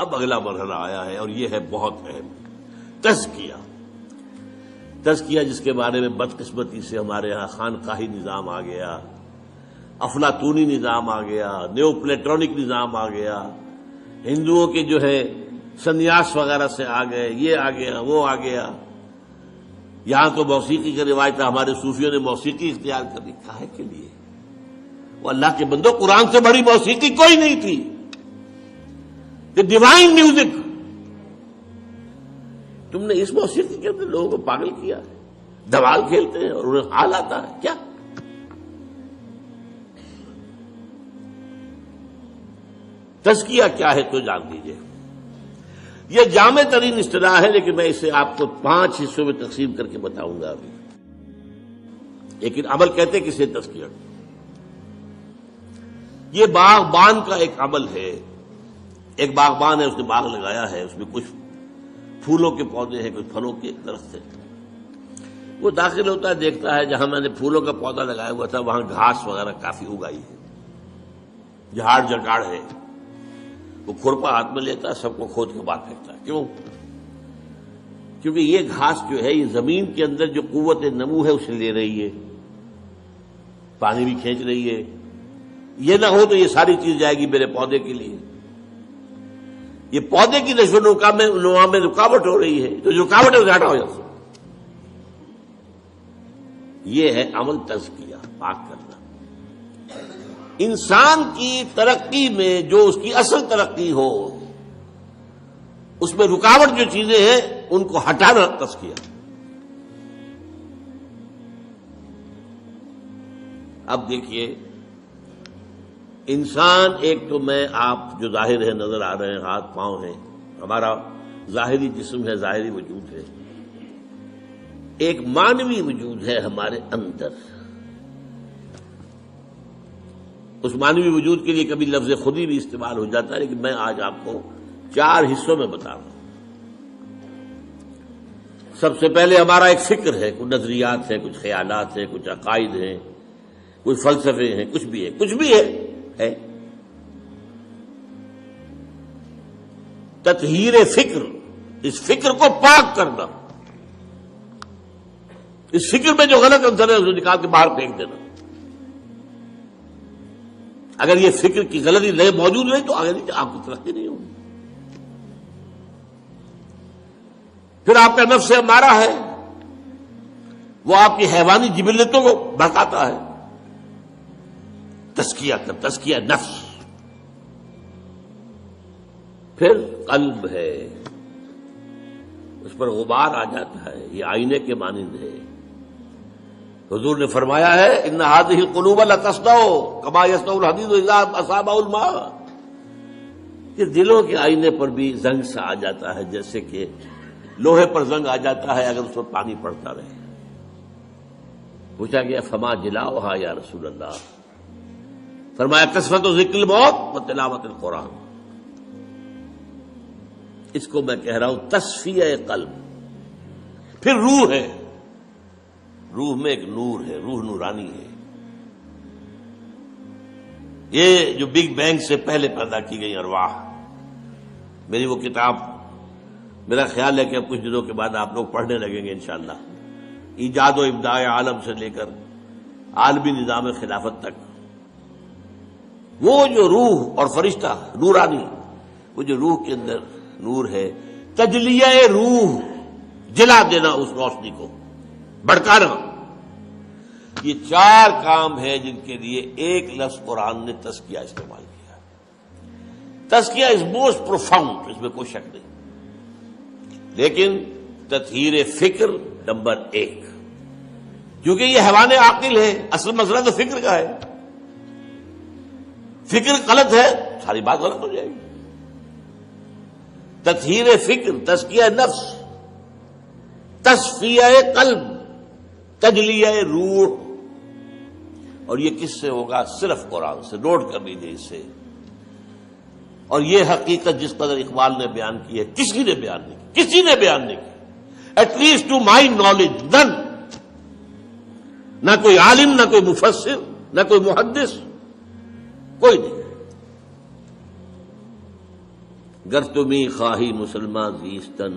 اب اگلا مرحلہ آیا ہے اور یہ ہے بہت اہم، تزکیہ۔ تزکیہ جس کے بارے میں بدقسمتی سے ہمارے ہاں خانقاہی نظام آ گیا، افلاطونی نظام آ گیا، نیو پلیٹونک نظام آ گیا، ہندوؤں کے جو ہے سنیاس وغیرہ سے آ گئے، یہ آ گیا وہ آ گیا۔ یہاں تو موسیقی کی روایت ہے، ہمارے صوفیوں نے موسیقی اختیار کر لی، کاہے کے لیے؟ وہ اللہ کے بندو، قرآن سے بڑی موسیقی کوئی نہیں تھی، کہ ڈیوائن میوزک۔ تم نے اس موسیقی کے اندر لوگوں کو پاگل کیا ہے، دوال کھیلتے ہیں اور انہیں حال آتا ہے کیا؟ تزکیہ کیا ہے تو جان لیجیے۔ یہ جامع ترین اصطلاح ہے، لیکن میں اسے آپ کو 5 حصوں میں تقسیم کر کے بتاؤں گا ابھی۔ لیکن عمل کہتے کسے تزکیہ؟ یہ باغبان کا ایک عمل ہے۔ ایک باغبان ہے، اس نے باغ لگایا ہے، اس میں کچھ پھولوں کے پودے ہیں، کچھ پھلوں کے درخت ہیں۔ وہ داخل ہوتا ہے، دیکھتا ہے جہاں میں نے پھولوں کا پودا لگایا ہوا تھا وہاں گھاس وغیرہ کافی اگائی ہے، جھاڑ جکاڑ ہے۔ وہ کھرپا ہاتھ میں لیتا ہے، سب کو کھود کے باہر پھینکتا ہے۔ کیوں؟ کیونکہ یہ گھاس جو ہے یہ زمین کے اندر جو قوت نمو ہے اسے لے رہی ہے، پانی بھی کھینچ رہی ہے۔ یہ نہ ہو تو یہ ساری چیز جائے گی میرے پودے کے لیے، یہ پودے کی نشو و نما میں رکاوٹ ہو رہی ہے، تو جو رکاوٹ ہے اسے ہٹاؤ یہاں سے۔ یہ ہے عمل تزکیہ، پاک کرنا۔ انسان کی ترقی میں جو اس کی اصل ترقی ہو، اس میں رکاوٹ جو چیزیں ہیں ان کو ہٹانا تزکیہ۔ اب دیکھیے، انسان ایک تو میں آپ جو ظاہر ہے نظر آ رہے ہیں، ہاتھ پاؤں ہیں، ہمارا ظاہری جسم ہے، ظاہری وجود ہے۔ ایک مانوی وجود ہے ہمارے اندر۔ اس مانوی وجود کے لیے کبھی لفظ خودی بھی استعمال ہو جاتا ہے، لیکن میں آج آپ کو 4 حصوں میں بتا رہا ہوں۔ سب سے پہلے ہمارا ایک فکر ہے، کچھ نظریات ہیں، کچھ خیالات ہیں، کچھ عقائد ہیں، کچھ فلسفے ہیں، کچھ بھی ہے، کچھ بھی ہے۔ تطہیر فکر، اس فکر کو پاک کرنا، اس فکر میں جو غلط عنصر ہے اسے نکال کے باہر پھینک دینا۔ اگر یہ فکر کی غلطی موجود نہیں تو آگے نہیں، آپ کی ترقی نہیں ہوگی۔ پھر آپ کا نفس امارہ ہے، وہ آپ کی حیوانی جبلتوں کو بھڑکاتا ہے۔ تزکیہ نفس۔ پھر قلب ہے، اس پر غبار آ جاتا ہے، یہ آئینے کے مانند ہے۔ حضور نے فرمایا ہے ان هذه القلوب لتصدع كما يصدع الحديد اذا اصابه الماء، کہ دلوں کے آئینے پر بھی زنگ سا آ جاتا ہے، جیسے کہ لوہے پر زنگ آ جاتا ہے اگر اس پر پانی پڑتا رہے۔ پوچھا گیا فما جلاؤها یا رسول اللہ؟ فرمایا کثرت ذکر الموت و تلاوت القرآن۔ اس کو میں کہہ رہا ہوں تصفیہ قلب۔ پھر روح ہے، روح میں ایک نور ہے، روح نورانی ہے۔ یہ جو بگ بینگ سے پہلے پیدا کی گئی ارواح، میری وہ کتاب میرا خیال ہے کہ اب کچھ دنوں کے بعد آپ لوگ پڑھنے لگیں گے انشاءاللہ، ایجاد و ابداع عالم سے لے کر عالمی نظام خلافت تک، وہ جو روح اور فرشتہ نورانی، وہ جو روح کے اندر نور ہے، تجلیہ روح، جلا دینا اس روشنی کو، بھڑکانا۔ یہ 4 کام ہیں جن کے لیے ایک لفظ قرآن نے تزکیہ استعمال کیا۔ تزکیہ از موسٹ پروفاؤنڈ، اس میں کوئی شک نہیں، لیکن تطہیر فکر نمبر 1، کیونکہ یہ حیوان عاقل ہے، اصل مسئلہ تو فکر کا ہے۔ فکر غلط ہے، ساری بات غلط ہو جائے گی۔ تطہیر فکر، تزکیہ نفس، تصفیہ قلب، تجلیہ روح، اور یہ کس سے ہوگا؟ صرف قرآن سے۔ نوٹ کر لیجیے اس سے۔ اور یہ حقیقت جس قدر اقبال نے بیان کی ہے، کسی نے بیان نہیں کی، کسی نے بیان نہیں کی، at least to my knowledge none. نہ کوئی عالم، نہ کوئی مفسر، نہ کوئی محدث، کوئی نہیں۔ گر تمی خواہی مسلمان زیستن،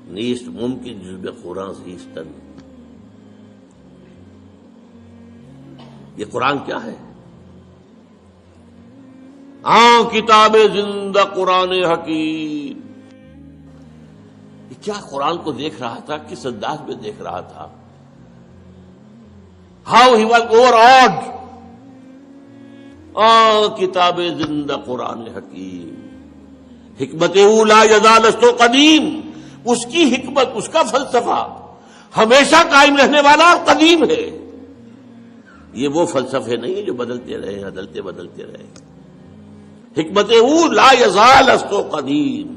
نیست ممکن جزب قرآن زیستن۔ یہ قرآن کیا ہے؟ کتاب زندہ قرآن حکیم۔ یہ کیا قرآن کو دیکھ رہا تھا، کس انداز میں دیکھ رہا تھا؟ How he was over odd. کتاب زندہ قرآن حکیم، حکمت لا یزال است قدیم، اس کی حکمت، اس کا فلسفہ ہمیشہ قائم رہنے والا اور قدیم ہے۔ یہ وہ فلسفے نہیں جو بدلتے رہے، بدلتے رہے۔ حکمت لا یزال است قدیم،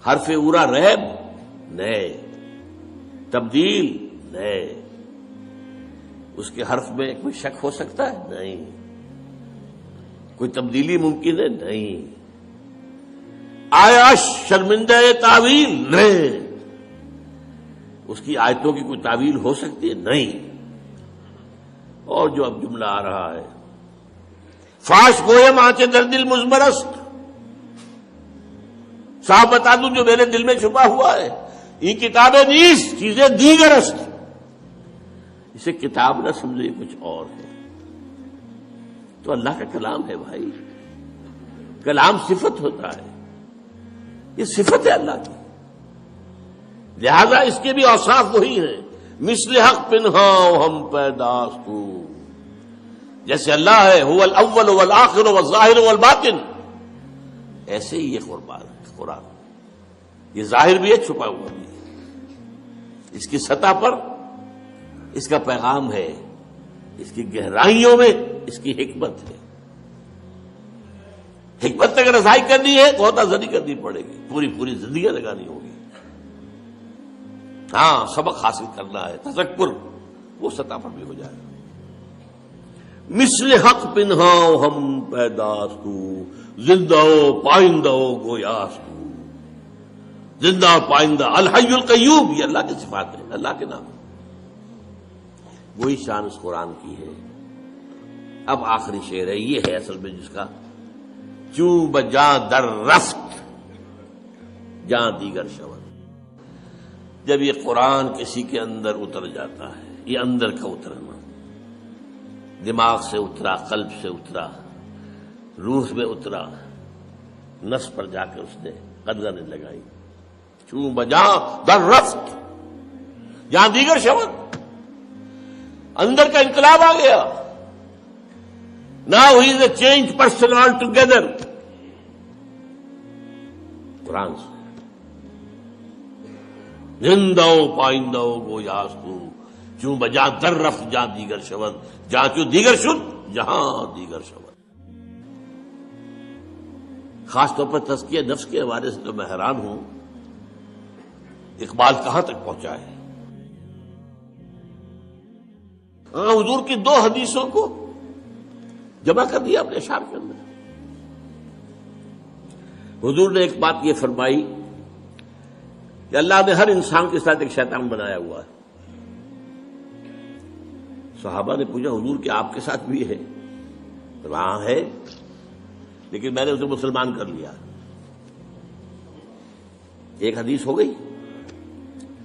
حرف اورا ریب نئے، تبدیل نئے۔ اس کے حرف میں کوئی شک ہو سکتا ہے؟ نہیں۔ کوئی تبدیلی ممکن ہے؟ نہیں۔ آیا شرمندہ تعویل؟ نہیں۔ اس کی آیتوں کی کوئی تعویل ہو سکتی ہے؟ نہیں۔ اور جو اب جملہ آ رہا ہے، فاش گویم آنچے در دل مزمرست، صاحب بتا دوں جو میرے دل میں چھپا ہوا ہے، یہ کتابیں نیست چیزیں دیگرست۔ اسے کتاب نہ سمجھے، کچھ اور ہے۔ تو اللہ کا کلام ہے بھائی، کلام صفت ہوتا ہے، یہ صفت ہے اللہ کی، لہذا اس کے بھی اوصاف وہی ہیں۔ مثل حق پنہاؤ ہم پیداستو، جیسے اللہ ہے هو الاول والآخر والظاہر والباطن، ایسے ہی یہ قرآن، یہ ظاہر بھی ہے، چھپا ہوا بھی ہے۔ اس کی سطح پر اس کا پیغام ہے، اس کی گہرائیوں میں اس کی حکمت ہے۔ حکمت تک رسائی کرنی ہے بہت آزادی کرنی پڑے گی، پوری زندگی لگانی ہوگی۔ ہاں، سبق حاصل کرنا ہے، تذکر وہ سطح پر بھی ہو جائے گا۔ مثل حق پنہاؤ ہم پیداستو، زندہ پائندہ گویاستو، زندہ پائندہ، الحی القیوم، یہ اللہ کی صفات ہے، اللہ کے نام، وہی شان اس قرآن کی ہے۔ اب آخری شعر ہے، یہ ہے اصل میں جس کا چوں بجاں در رفت جاں دیگر شود۔ جب یہ قرآن کسی کے اندر اتر جاتا ہے، یہ اندر کا اترنا، دماغ سے اترا، قلب سے اترا، روح میں اترا، نس پر جا کے اس نے قدغنیں لگائی۔ چوں بجاں در رفت جہاں دیگر شود، اندر کا انقلاب آ گیا۔ Now he is a changed person altogether۔ قرآن سے زندہ پائندہ گویاستو، چوں بجا در رفت جہاں دیگر شود، جہاں چوں دیگر شد جہاں دیگر شود۔ خاص طور پر تزکیہ نفس کے حوالے سے تو میں حیران ہوں، اقبال کہاں تک پہنچا ہے۔ حضور کی 2 حدیثوں کو جمع کر دیا اپنے اشعار کے اندر۔ حضور نے ایک بات یہ فرمائی کہ اللہ نے ہر انسان کے ساتھ ایک شیطان بنایا ہوا ہے۔ صحابہ نے پوچھا حضور کہ آپ کے ساتھ بھی ہے؟ وہاں ہے، لیکن میں نے اسے مسلمان کر لیا۔ ایک حدیث ہو گئی۔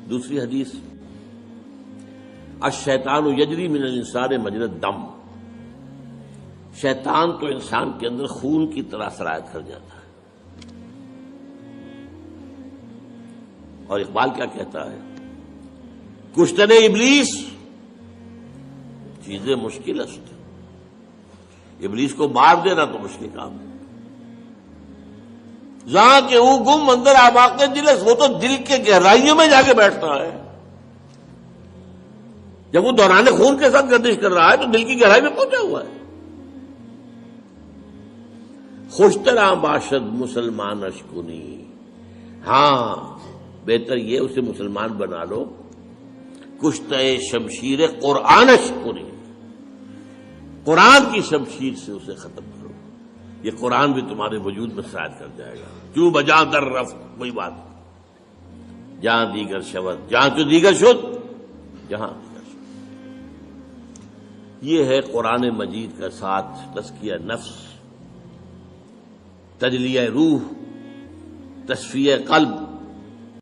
دوسری حدیث، الشیطان یجری من الانسان مجری الدم، شیطان تو انسان کے اندر خون کی طرح سرایت کر جاتا ہے۔ اور اقبال کیا کہتا ہے، کشتن ابلیس چیزیں مشکل است، ابلیس کو مار دینا تو مشکل کام ہے۔ جہاں کہ وہ گم اندر آباق دل، وہ تو دل کے گہرائیوں میں جا کے بیٹھتا ہے۔ جب وہ دوران خون کے ساتھ گردش کر رہا ہے تو دل کی گہرائی میں پہنچا ہوا ہے۔ خوشترا باشد مسلمان اشکنی، ہاں بہتر یہ اسے مسلمان بنا لو، کشتہ شمشیر قرآن اشکنی، قرآن کی شمشیر سے اسے ختم کرو، یہ قرآن بھی تمہارے وجود میں سرایت کر جائے گا۔ جو بجا در رفت، وہی بات، جہاں دیگر شود، جہاں تو دیگر شد جہاں دیگر شد۔ یہ ہے قرآن مجید کا ساتھ تزکیہ نفس۔ تجلیہ روح، تصفیہ قلب،